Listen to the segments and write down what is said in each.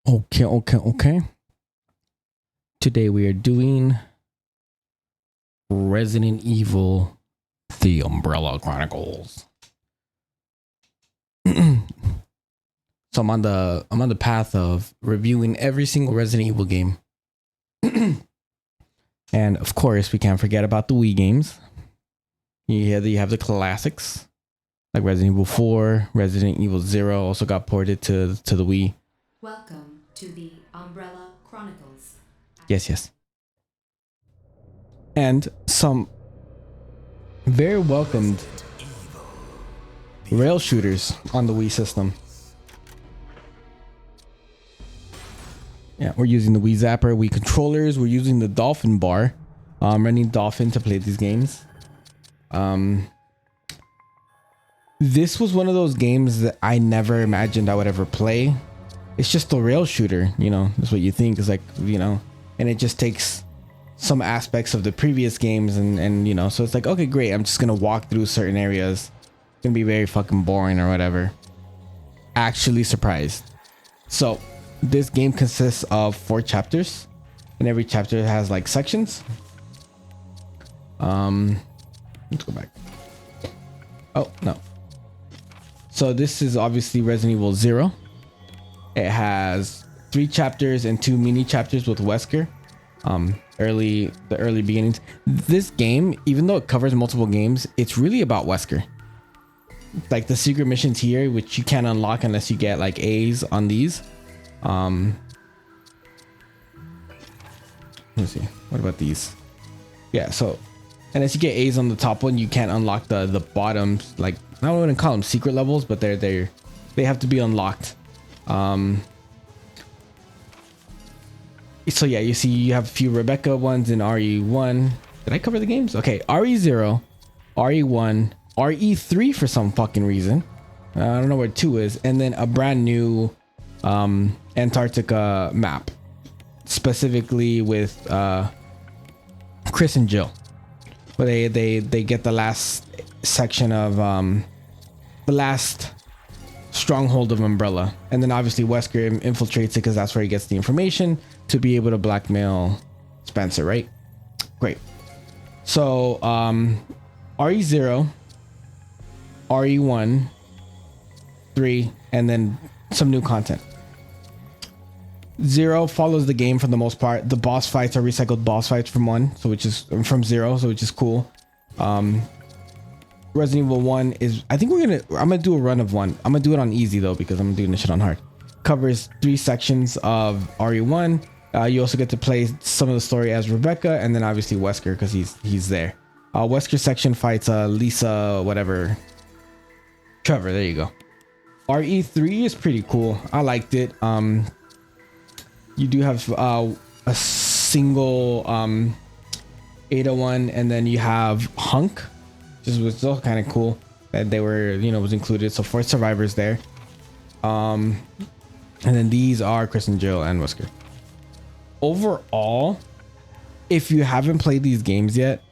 Okay. Today we are doing Resident Evil: The Umbrella Chronicles. So I'm on the path of reviewing every single Resident Evil game. And of course, we can't forget about the Wii games. You have the classics like Resident Evil 4, Resident Evil 0 also got ported to the Wii. Welcome to the Umbrella Chronicles. Yes. And some very welcomed rail shooters on the Wii system. Yeah, we're using the Wii Zapper, Wii controllers. We're using the Dolphin bar. Running Dolphin to play these games. This was one of those games that I never imagined I would ever play. It's just a rail shooter, that's what you think is like, and it just takes some aspects of the previous games and so it's like, okay, great. I'm just going to walk through certain areas. It's going to be very fucking boring or whatever. Actually surprised. So this game consists of 4 chapters and every chapter has like sections. Let's go back. Oh, no. So this is obviously Resident Evil 0. It has 3 chapters and 2 mini chapters with Wesker. The early beginnings. This game, even though it covers multiple games, it's really about Wesker. Like the secret missions here, which you can't unlock unless you get like A's on these. Let's see. What about these? Yeah, so unless you get A's on the top one, you can't unlock the bottoms. Like, I don't want to call them secret levels, but they have to be unlocked. So yeah, you see you have a few Rebecca ones in RE1. Did I cover the games? Okay, RE0, RE1, RE3 for some fucking reason. I don't know where 2 is. And then a brand new Antarctica map. Specifically with Chris and Jill. Where they get the last section of the last stronghold of Umbrella. And then obviously Wesker infiltrates it because that's where he gets the information to be able to blackmail Spencer, right? Great. So RE0, RE1, 3, and then some new content. 0 follows the game for the most part. The boss fights are recycled boss fights from 1, so which is from 0, so which is cool. Resident Evil 1 is, I think I'm gonna do a run of 1. I'm gonna do it on easy though because I'm doing this shit on hard. Covers 3 sections of RE1. You also get to play some of the story as Rebecca, and then obviously Wesker because he's there. Wesker section fights Lisa, whatever. Trevor, there you go. RE3 is pretty cool. I liked it. You do have a single 801, and then you have Hunk, which was still kind of cool that they were, was included. So 4 survivors there. And then these are Chris and Jill and Wesker. Overall, if you haven't played these games yet,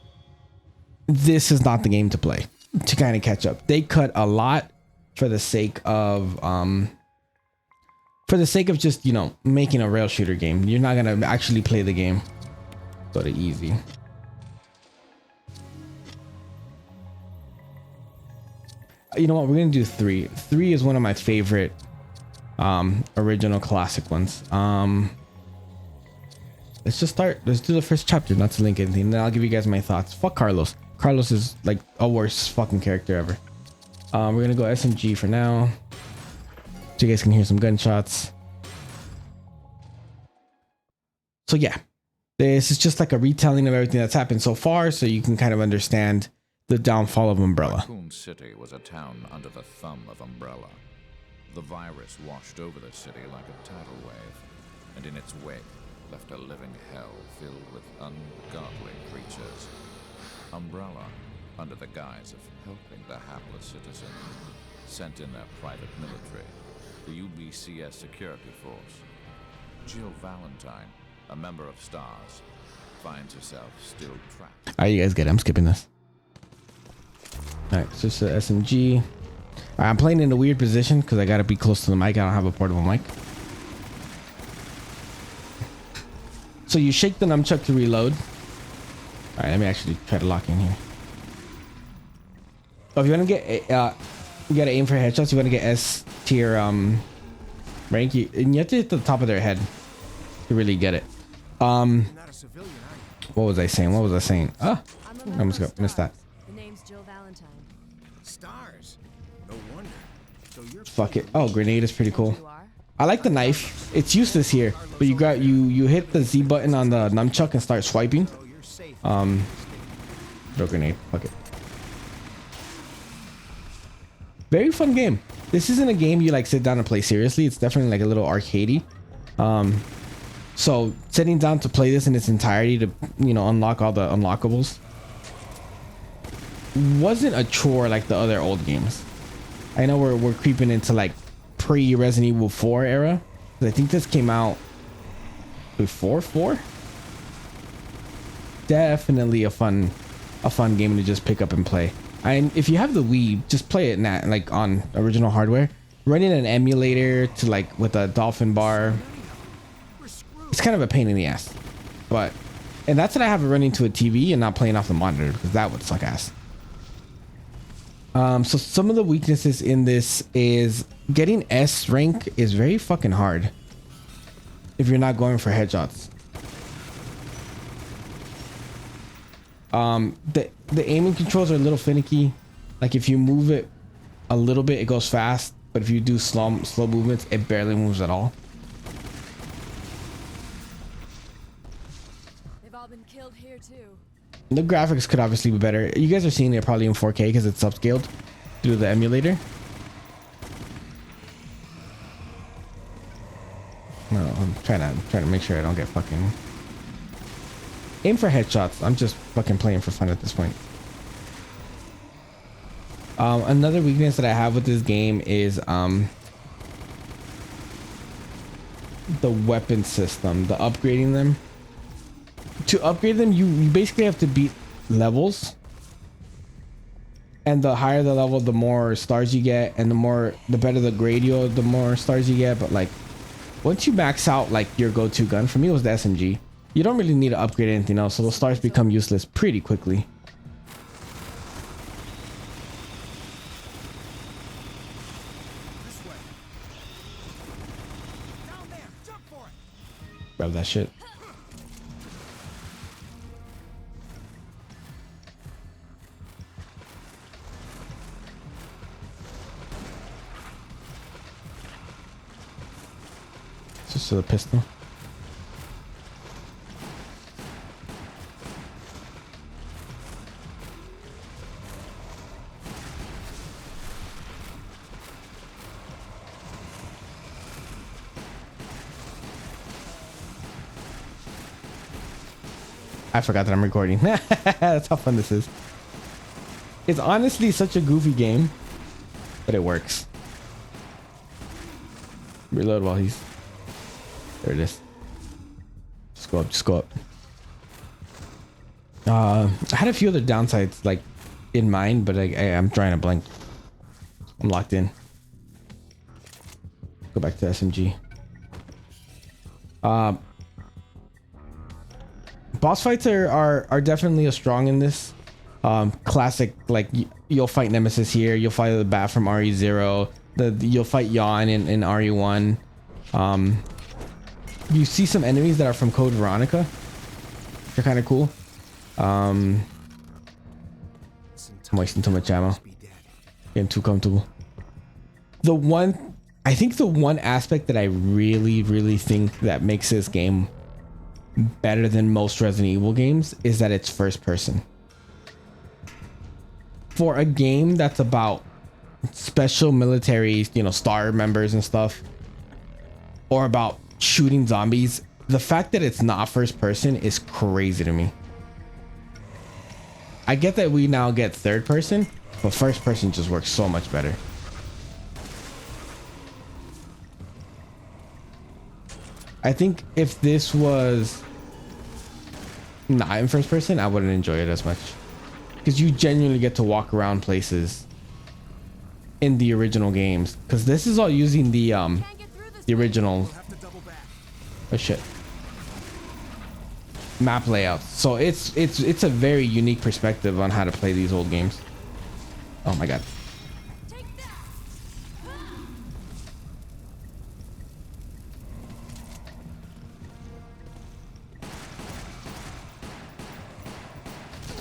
this is not the game to play to kind of catch up. They cut a lot for the sake of just, making a rail shooter game. You're not going to actually play the game. Go to easy. You know what? We're going to do 3. 3 is one of my favorite original classic ones. Let's just start. Let's do the first chapter, not to link anything. Then I'll give you guys my thoughts. Fuck Carlos. Carlos is like a worst fucking character ever. We're going to go SMG for now. So you guys can hear some gunshots. So yeah, this is just like a retelling of everything that's happened so far, so you can kind of understand the downfall of Umbrella. Raccoon City was a town under the thumb of Umbrella. The virus washed over the city like a tidal wave, and in its wake left a living hell filled with ungodly creatures. Umbrella, under the guise of helping the hapless citizen, sent in their private military, the UBCS security force. Jill Valentine, a member of STARS, finds herself still trapped. Alright, you guys get it. I'm skipping this. Alright, so it's the SMG. I'm playing in a weird position because I gotta be close to the mic. I don't have a portable mic. So you shake the nunchuck to reload. All right, let me actually try to lock in here. Oh, if you want to get you gotta aim for headshots. You want to get S tier rank, and you have to hit the top of their head to really get it. What was I saying? What was I saying? Ah, I almost missed that. The name's Jill Valentine. Stars. No wonder. So you're Fuck it. Oh, grenade is pretty cool. You are? I like the knife. It's useless here, but you hit the Z button on the nunchuck and start swiping. you're safe. Throw grenade. Fuck it. Very fun game. This isn't a game you like sit down and play seriously. It's definitely like a little arcadey. So sitting down to play this in its entirety to, you know, unlock all the unlockables wasn't a chore like the other old games. I know we're creeping into like pre-Resident Evil 4 era. I think this came out before 4. Definitely a fun game to just pick up and play. And if you have the Wii, just play it like on original hardware. Running an emulator to like with a dolphin bar, it's kind of a pain in the ass. And that's what I have it running to a TV and not playing off the monitor, because that would suck ass. So some of the weaknesses in this is getting S rank is very fucking hard if you're not going for headshots. The aiming controls are a little finicky. Like if you move it a little bit, it goes fast, but if you do slow movements, it barely moves at all. They've all been killed here too. The graphics could obviously be better. You guys are seeing it probably in 4K because it's upscaled through the emulator. No, I'm trying to make sure I don't get fucking aim for headshots. I'm just fucking playing for fun at this point. Another weakness that I have with this game is the weapon system, the upgrading them. To upgrade them, you basically have to beat levels, and the higher the level, the more stars you get, and the better the grade the more stars you get. But like once you max out like your go-to gun, for me it was the SMG, you don't really need to upgrade anything else, so those stars become useless pretty quickly. This way. Down there. Jump for it. Grab that shit. Just a pistol. I forgot that I'm recording. That's how fun this is. It's honestly such a goofy game, but it works. Reload while he's... There it is. Just go up, just go up. I had a few other downsides like in mind, but I'm trying to blank. I'm locked in. Go back to SMG. Boss fights are definitely a strong in this. Classic, like you'll fight Nemesis here, you'll fight the Bat from RE0, you'll fight Yawn in RE1. You see some enemies that are from Code Veronica. They're kind of cool. I'm wasting too much ammo. Getting too comfortable. I think the one aspect that I really think that makes this game better than most Resident Evil games is that it's first person. For a game that's about special military, you know, star members and stuff, or about shooting zombies, the fact that it's not first person is crazy to me. I get that we now get third person, but first person just works so much better. I think if this was not in first person, I wouldn't enjoy it as much, because you genuinely get to walk around places in the original games, because this is all using the original. Oh shit. map layouts. So it's a very unique perspective on how to play these old games. Oh my god.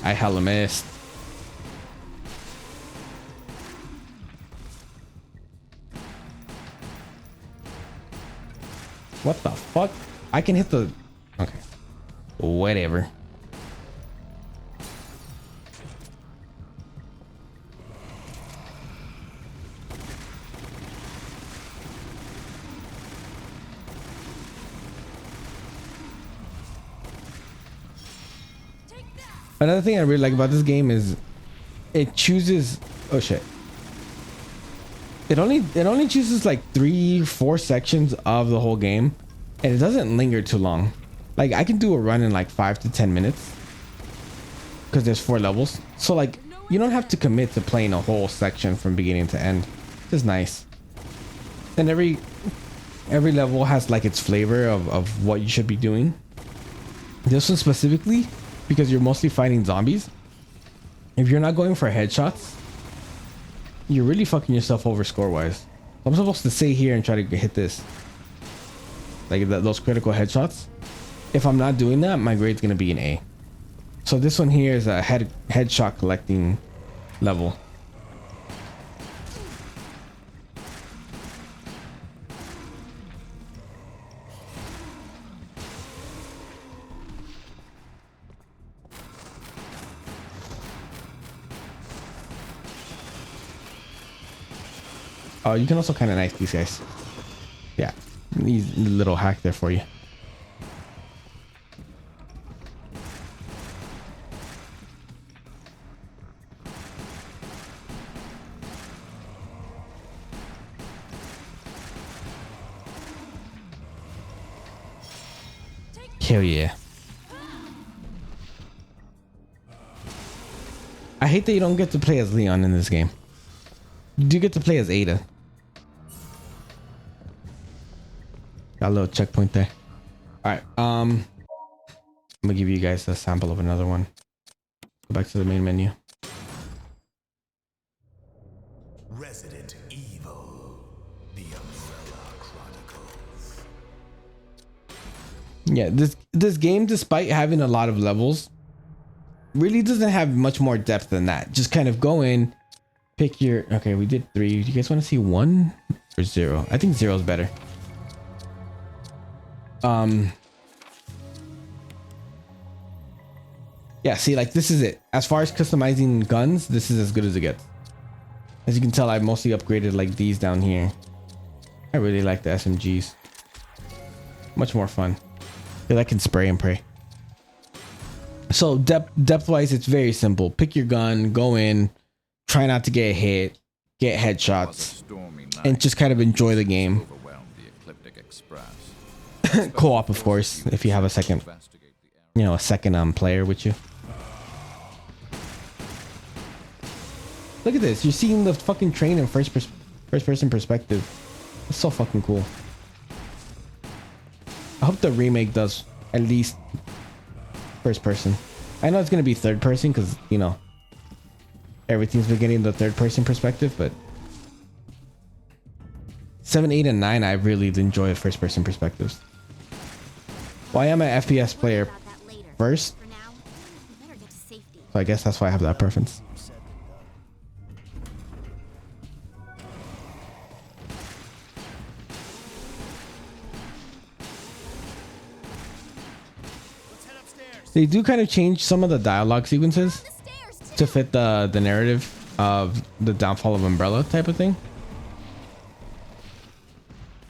I hella missed. What the fuck? I can hit the... Okay. Whatever. Another thing I really like about this game is it chooses... Oh shit. It only chooses like 3-4 sections of the whole game, and it doesn't linger too long. Like I can do a run in like 5 to 10 minutes because there's 4 levels. So like you don't have to commit to playing a whole section from beginning to end. It's nice. And every level has like its flavor of what you should be doing. This one specifically, because you're mostly fighting zombies, if you're not going for headshots, you're really fucking yourself over score wise. I'm supposed to stay here and try to hit this, like those critical headshots. If I'm not doing that, my grade's gonna be an A. So this one here is a headshot collecting level. Oh, you can also kind of knife these guys. Yeah, easy little hack there for you. Hell yeah. I hate that you don't get to play as Leon in this game. You do get to play as Ada. Got a little checkpoint there. Alright, I'm gonna give you guys a sample of another one. Go back to the main menu. Resident Evil, the Umbrella Chronicles. Yeah, this game, despite having a lot of levels, really doesn't have much more depth than that. Just kind of go in, pick your... Okay, we did 3. Do you guys want to see 1 or 0? I think 0 is better. Yeah, see, like this is it. As far as customizing guns, this is as good as it gets. As you can tell, I mostly upgraded like these down here. I really like the SMGs. Much more fun. I can spray and pray. So depth wise, it's very simple. Pick your gun, go in, try not to get hit, get headshots, and just kind of enjoy the game. Co-op, of course, if you have a second, a second player with you. Look at this. You're seeing the fucking train in first person perspective. It's so fucking cool. I hope the remake does at least first person. I know it's gonna be third person because everything's been getting the third person perspective, but 7, 8, and 9 I really enjoy first person perspectives. Well, I am an FPS player first, so I guess that's why I have that preference. They do kind of change some of the dialogue sequences to fit the narrative of the downfall of Umbrella type of thing.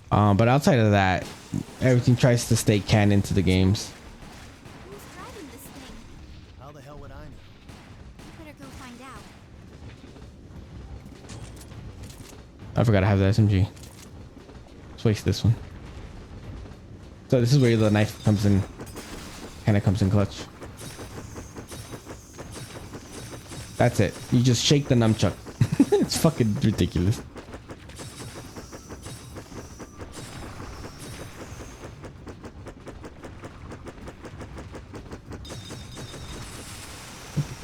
But outside of that, everything tries to stay canon to the games. Who's driving this thing? How the hell would I know? You better go find out. I forgot to have the SMG. Let's waste this one. So this is where the knife comes in. Kind of comes in clutch. That's it. You just shake the nunchuck. It's fucking ridiculous.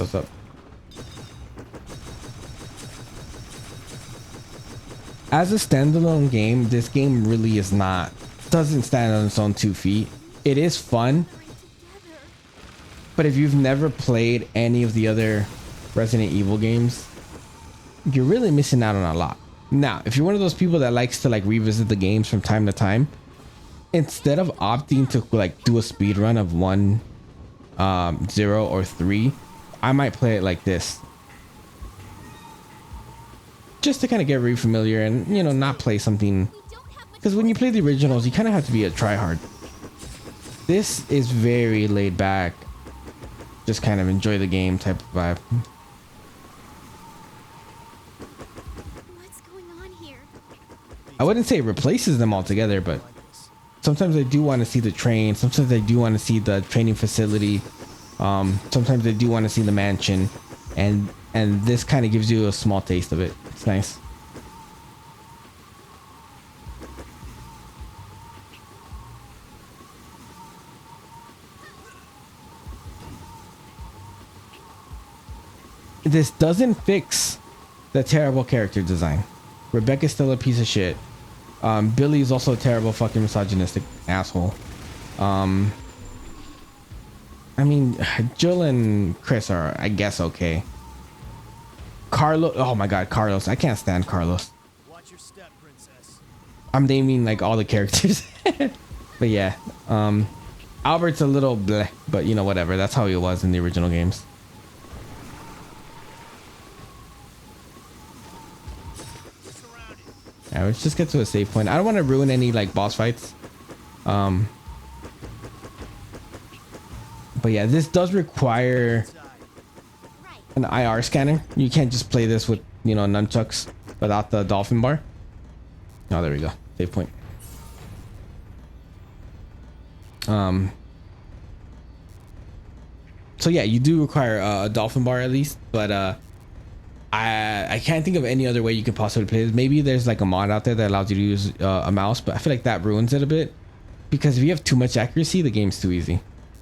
What's up? As a standalone game, this game really doesn't stand on its own 2 feet. It is fun, but if you've never played any of the other Resident Evil games, you're really missing out on a lot. Now, if you're one of those people that likes to like revisit the games from time to time, instead of opting to like do a speed run of 1, 0, or 3, I might play it like this. Just to kind of get really familiar and, you know, not play something. Because when you play the originals, you kind of have to be a tryhard. This is very laid back. Just kind of enjoy the game type of vibe. What's going on here? I wouldn't say it replaces them altogether, but sometimes I do want to see the train. Sometimes I do want to see the training facility. Sometimes I do want to see the mansion. And this kind of gives you a small taste of it. It's nice. This doesn't fix the terrible character design. Rebecca's still a piece of shit. Billy is also a terrible fucking misogynistic asshole. I mean, Jill and Chris are, I guess, okay. Carlos, oh my god, Carlos. I can't stand Carlos. Watch your step, princess. I'm naming like all the characters. But yeah, Albert's a little bleh, but you know, whatever. That's how he was in the original games. Yeah, let's just get to a save point. I don't want to ruin any like boss fights. But yeah, this does require an IR scanner. You can't just play this with, you know, nunchucks without the dolphin bar. Oh, there we go. Save point. So yeah, you do require a dolphin bar at least, but I can't think of any other way you could possibly play this. Maybe there's like a mod out there that allows you to use a mouse, but I feel like that ruins it a bit, because if you have too much accuracy, the game's too easy.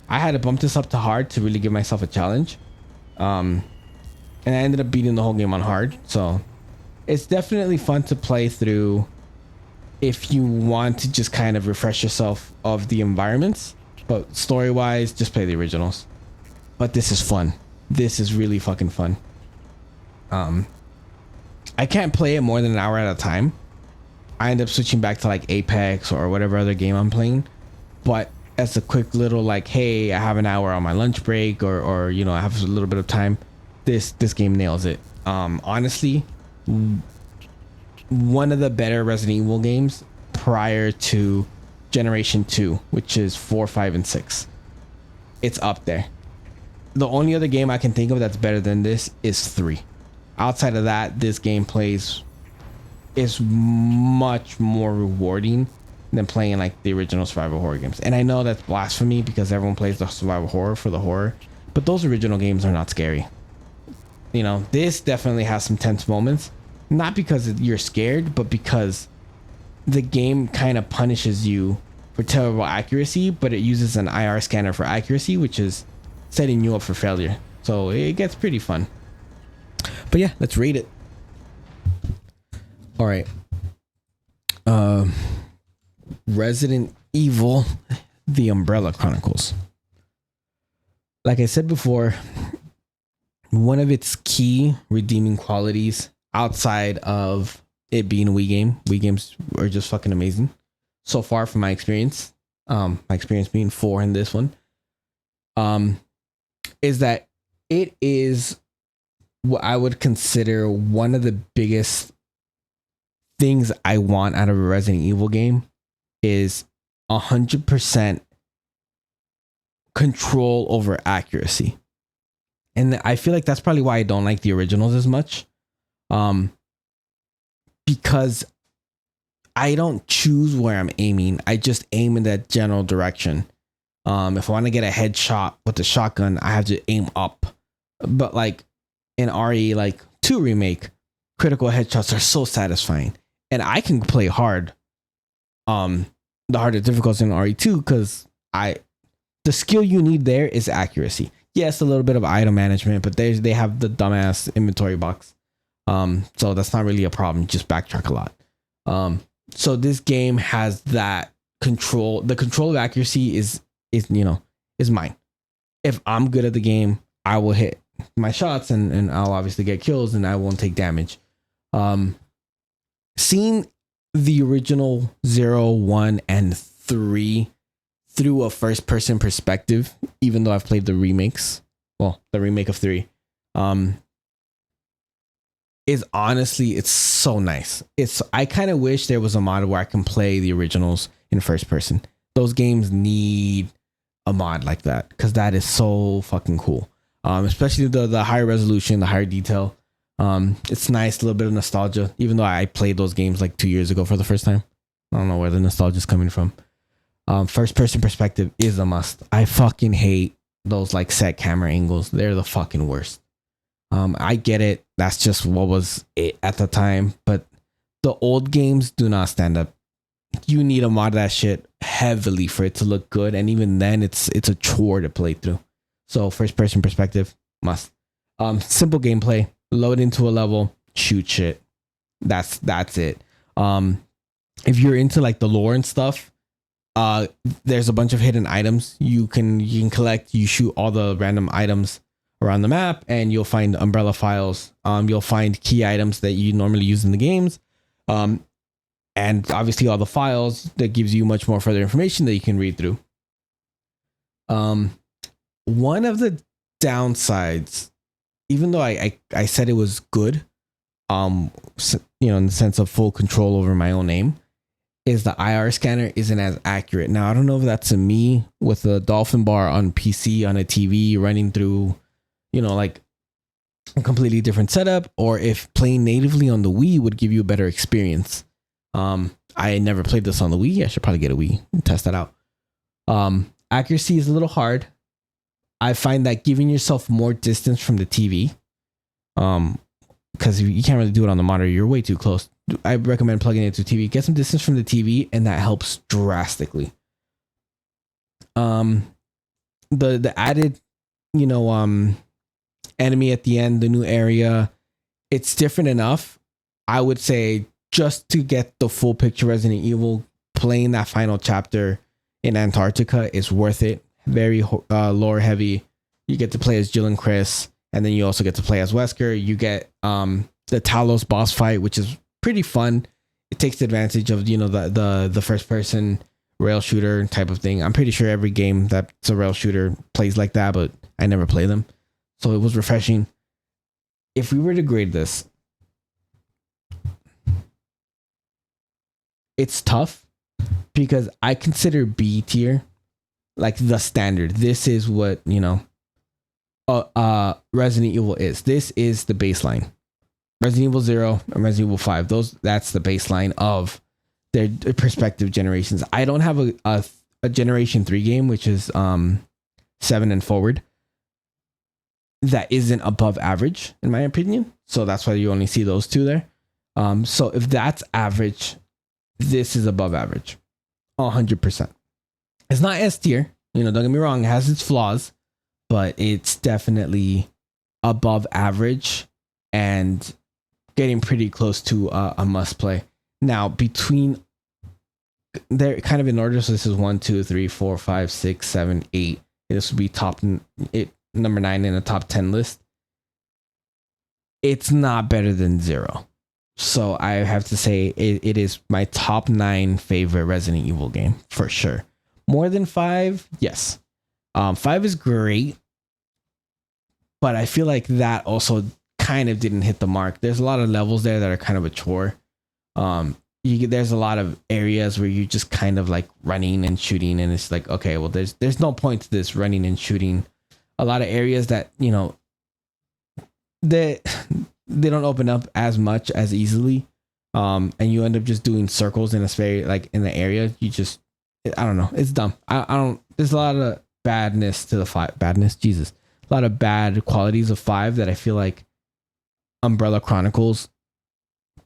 I had to bump this up to hard to really give myself a challenge, and I ended up beating the whole game on hard. So it's definitely fun to play through if you want to just kind of refresh yourself of the environments, but story wise, just play the originals. But this is fun. This is really fucking fun. I can't play it more than an hour at a time. I end up switching back to like Apex or whatever other game I'm playing, but as a quick little like, hey, I have an hour on my lunch break, or you know, I have a little bit of time, this game nails it. Honestly, one of the better Resident Evil games prior to Generation 2, which is 4, 5, and 6. It's up there. The only other game I can think of that's better than this is 3. Outside of that, this game is much more rewarding than playing like the original survival horror games. And I know that's blasphemy because everyone plays the survival horror for the horror, but those original games are not scary. You know, this definitely has some tense moments, not because you're scared, but because the game kind of punishes you for terrible accuracy, but it uses an IR scanner for accuracy, which is setting you up for failure. So it gets pretty fun. But yeah, let's rate it. All right. Resident Evil, The Umbrella Chronicles. Like I said before, one of its key redeeming qualities outside of it being a Wii games are just fucking amazing. So far from my experience being 4 in this one, is that it is what I would consider one of the biggest things I want out of a Resident Evil game is 100% control over accuracy. And I feel like that's probably why I don't like the originals as much. Because I don't choose where I'm aiming. I just aim in that general direction. If I want to get a headshot with the shotgun, I have to aim up. But like in RE like 2 remake, critical headshots are so satisfying. And I can play hard. The harder difficulty in RE2 because the skill you need there is accuracy. Yes, a little bit of item management, but they have the dumbass inventory box. So that's not really a problem. Just backtrack a lot. So this game has that control. The control of accuracy is mine. If I'm good at the game, I will hit my shots and I'll obviously get kills and I won't take damage. Seeing the original 0, 1, and 3 through a first person perspective, even though I've played the remakes, well, the remake of 3, is honestly, it's so nice. I kind of wish there was a mod where I can play the originals in first person. Those games need a mod like that because that is so fucking cool. Especially the higher resolution, the higher detail. It's nice, a little bit of nostalgia, even though I played those games like 2 years ago for the first time. I don't know where the nostalgia is coming from. First person perspective is a must. I fucking hate those like set camera angles. They're the fucking worst. I get it. That's just what was it at the time. But the old games do not stand up. You need to mod that shit heavily for it to look good. And even then, it's a chore to play through. So first person perspective, must. Simple gameplay. Load into a level, shoot shit. That's it. If you're into like the lore and stuff, there's a bunch of hidden items you can collect. You shoot all the random items around the map and you'll find umbrella files. You'll find key items that you normally use in the games. And obviously all the files that gives you much more further information that you can read through. One of the downsides, even though I said it was good, in the sense of full control over my own aim, is the IR scanner isn't as accurate. Now, I don't know if that's a me with a dolphin bar on PC on a TV running through, like a completely different setup, or if playing natively on the Wii would give you a better experience. I never played this on the Wii. I should probably get a Wii and test that out. Accuracy is a little hard. I find that giving yourself more distance from the TV, because you can't really do it on the monitor. You're way too close. I recommend plugging it to TV. Get some distance from the TV, and that helps drastically. The added, enemy at the end, the new area, it's different enough. I would say just to get the full picture Resident Evil, playing that final chapter in Antarctica is worth it. Very lore heavy. You get to play as Jill and Chris, and then you also get to play as Wesker. You get the Talos boss fight, which is pretty fun. It takes advantage of the first person rail shooter type of thing. I'm pretty sure every game that's a rail shooter plays like that, but I never play them, so it was refreshing. If we were to grade this, it's tough because I consider B tier like the standard. This is what Resident Evil is. This is the baseline. Resident Evil 0 and Resident Evil 5, that's the baseline of their perspective generations. I don't have a generation 3 game, which is 7 and forward, that isn't above average in my opinion. So that's why you only see those two there. So if that's average, this is above average 100%. It's not S tier, don't get me wrong, it has its flaws, but it's definitely above average and getting pretty close to a must play. Now, between, they're kind of in order, so this is 1, 2, 3, 4, 5, 6, 7, 8. This would be number 9 in a top 10 list. It's not better than 0. So I have to say it is my top 9 favorite Resident Evil game for sure. More than 5, yes. 5 is great, but I feel like that also kind of didn't hit the mark. There's a lot of levels there that are kind of a chore. There's a lot of areas where you're just kind of like running and shooting, and it's like, okay, well, there's no point to this running and shooting. A lot of areas that they don't open up as much as easily, and you end up just doing circles in a very like in the area. I don't know. It's dumb. I don't. There's a lot of badness to the 5. Badness, Jesus. A lot of bad qualities of 5 that I feel like Umbrella Chronicles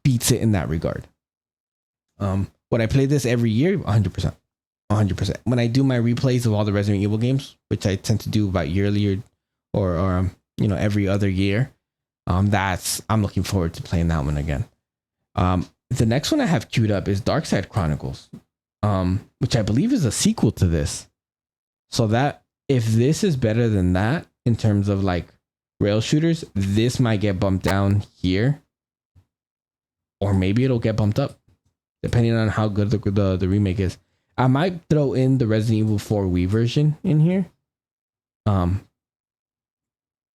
beats it in that regard. Would I play this every year? 100%. 100%. When I do my replays of all the Resident Evil games, which I tend to do about yearly or you know, every other year. I'm looking forward to playing that one again. The next one I have queued up is Darkside Chronicles, which I believe is a sequel to this. So that if this is better than that in terms of like rail shooters, this might get bumped down here, or maybe it'll get bumped up, depending on how good the remake is. I might throw in the Resident Evil 4 Wii version in here, but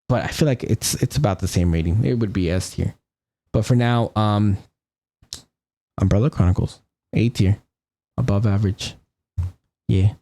I feel like it's about the same rating. It would be S tier, but for now, Umbrella Chronicles A tier, above average. Yeah.